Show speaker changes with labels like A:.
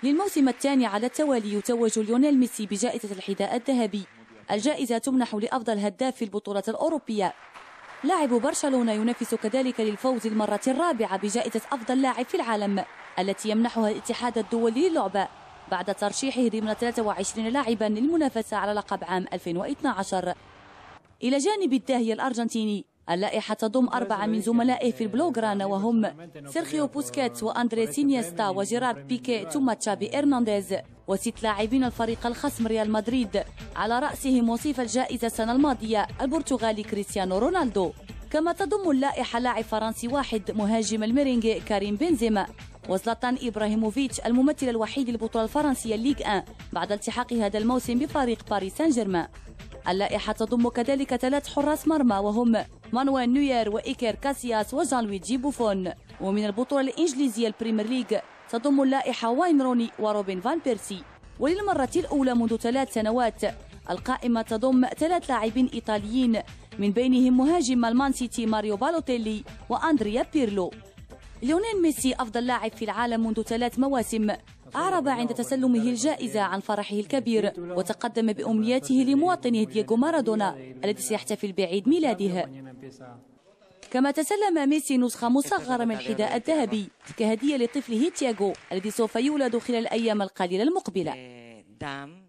A: للموسم الثاني على التوالي يتوج ليونيل ميسي بجائزة الحذاء الذهبي. الجائزة تمنح لأفضل هداف في البطولة الأوروبية. لاعب برشلونة ينافس كذلك للفوز المرة الرابعة بجائزة أفضل لاعب في العالم التي يمنحها الاتحاد الدولي للعبة بعد ترشيحه ضمن 23 لاعبا للمنافسة على لقب عام 2012. إلى جانب الداهية الأرجنتيني، اللائحة تضم 4 من زملائه في البلوغرانا وهم سيرخيو بوسكيتس وأندريس إنيستا وجيرارد بيكي ثم تشافي إرنانديز، و6 لاعبين الفريق الخصم ريال مدريد على رأسهم وصيف الجائزة السنة الماضية البرتغالي كريستيانو رونالدو. كما تضم اللائحة لاعب فرنسي واحد مهاجم الميرينغي كريم بنزيما، وزلاتان إبراهيموفيتش الممثل الوحيد للبطولة الفرنسية الليغ 1 بعد التحاق هذا الموسم بفريق باريس سان جيرمان. اللائحة تضم كذلك 3 حراس مرمى وهم مانويل نوير وإيكير كاسياس وجان لويجي بوفون. ومن البطولة الإنجليزية البريمير ليج تضم اللائحة واين روني وروبن فان بيرسي. وللمرة الأولى منذ 3 سنوات القائمة تضم 3 لاعبين إيطاليين من بينهم مهاجم المان سيتي ماريو بالوتيلي وأندريا بيرلو. ليونيل ميسي أفضل لاعب في العالم منذ 3 مواسم أعرب عند تسلمه الجائزة عن فرحه الكبير، وتقدم بأمنياته لمواطنه دييغو مارادونا الذي سيحتفل بعيد ميلاده. كما تسلم ميسي نسخة مصغرة من الحذاء الذهبي كهدية لطفله تياغو الذي سوف يولد خلال الأيام القليلة المقبلة.